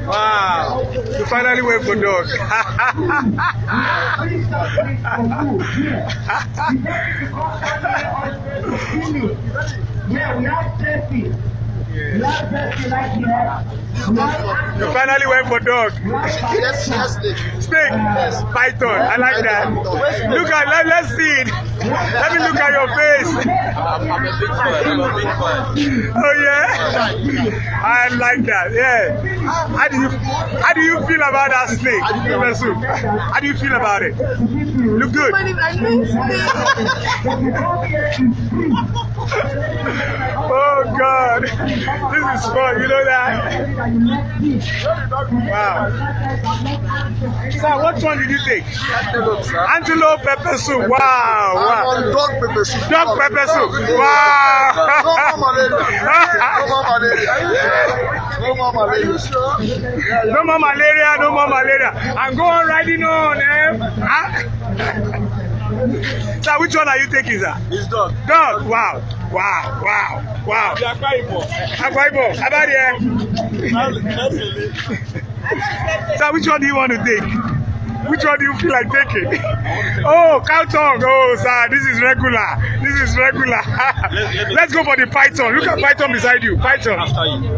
Wow, you finally went for dog. Yeah, we have safety. We have safety like here. You finally went for dog. Yes, Snake, python. I like that. Look at, let's see it. Let me look at your face. I'm a big fan. I'm a big fan. Oh yeah, I like that. Yeah. How do you feel about that snake? How do you feel about it? Look good. Oh God, this is fun. You know that? Wow. Sir, what one did you take? Antelope, sir. Antelope pepper soup. Wow. I'm on dog pepper soup. Dog pepper soup. Wow. No more malaria. No more malaria. No more malaria. No more malaria. I'm going riding on. Sir, which one are you taking, sir? It's dog. Dog. Wow. Wow. Wow. Wow. Akwa Ibom. How about here? Sir, which one do you want to take? Which one do you feel like taking? Oh, cow tongue. Oh, sir, this is regular. This is regular. Let's go for the python. Look at python beside you. Python. After you.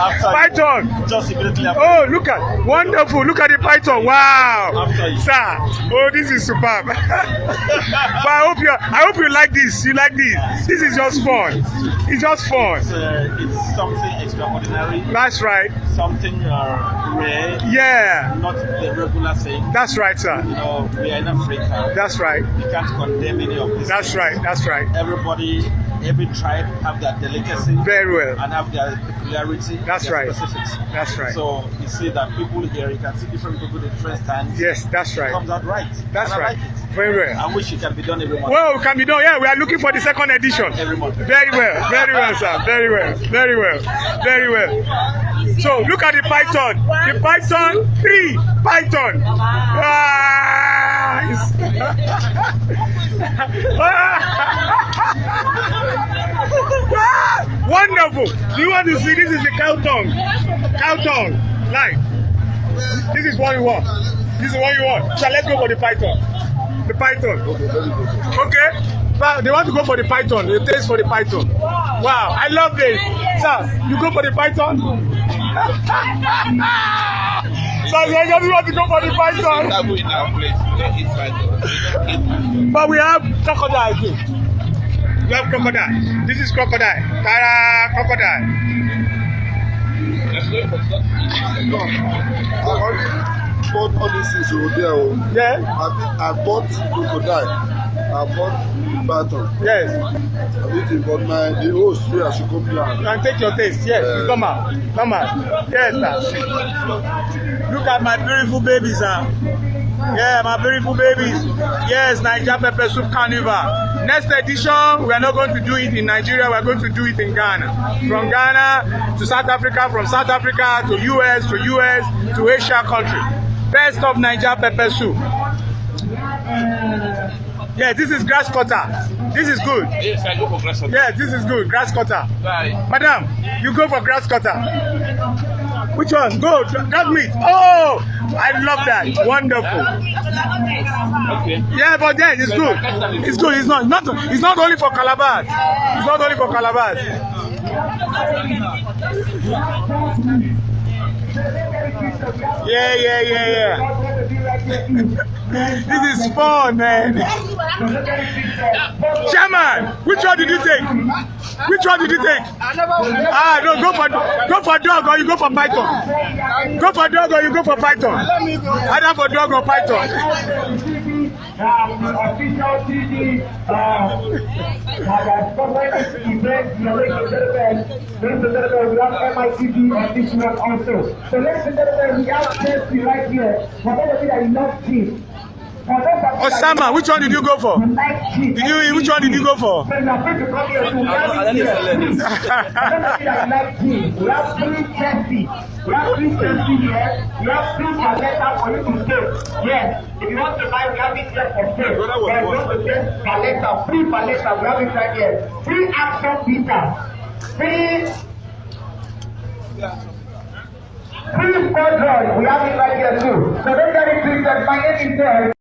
After Python. You. Just immediately after. Oh, look at. Wonderful. Look at the python. Wow. After you. Sir. Oh, this is superb. But I hope you like this. You like this. This is just fun. It's just fun. It's something extraordinary. That's right. Something rare. Yeah. Not the regular thing. That's right, sir. You know, we are in Africa. That's right. We can't condemn any of this. That's right. That's right. Everybody, every tribe have their delicacy. Very well. And have their peculiarity. That's their right. Specifics. That's right. So you see that people here, you can see different people in different stands. Yes, that's right. It comes out right. That's and right. I like it. Very well. I wish it can be done every month. Well, it can be done. Yeah, we are looking for the second edition. Every month. Very well. Very well, sir. Very well. Very well. Very well. So look at the python. The python, 3 python. Ah, wonderful. Do you want to see? This is the cow tongue. Cow tongue. Like. This is what you want. This is what you want. So let's go for the python. The python. Okay. But they want to go for the python. They taste for the python. Wow, I love this. Sir, you go for the python? Sir, you just want to go for the python. But we have crocodile too. We have crocodile. This is crocodile. Kara crocodile. Bought all these things over there. Yeah. I bought crocodile. I bought python. Yes. I did it, but the host here I should come here. You can take your taste. Yes. Come on. Come on. Yes, sir. Look at my beautiful babies, sir. Yeah, my beautiful babies. Yes, Naija pepper soup carnival. Next edition, we are not going to do it in Nigeria. We are going to do it in Ghana. From Ghana to South Africa, from South Africa to US to Asia country. Best of Naija pepper soup. Yeah, this is grass cutter. This is good. Yes, I go for grass cutter. Yeah, this is good. Grass cutter. Bye. Madam, you go for grass cutter. Which one? Go. Grab meat. Oh, I love that. Wonderful. Okay. Yeah, but then it's good. It's good. It's not only for Calabar. It's not only for Calabar. Yeah. This is fun, man. Chairman, which one did you take? Which one did you take? Ah, no, go for dog or you go for python. Go for dog or you go for python. Either for dog or python. Official TV, we have MITV on this one also. So ladies and gentlemen, we have safety right here. For those of you that love cheese, Osama, which one did you go for? Which one did you go for? I don't like tea. We have free Chelsea. We have free Chelsea here. We have free paletta for you to take. Yes, if you want to buy, we have it here for free. But if you want to get paletta, free paletta, we have it right here. Free action pizza. Free squadron, we have it right here too. So don't get it twisted. My name is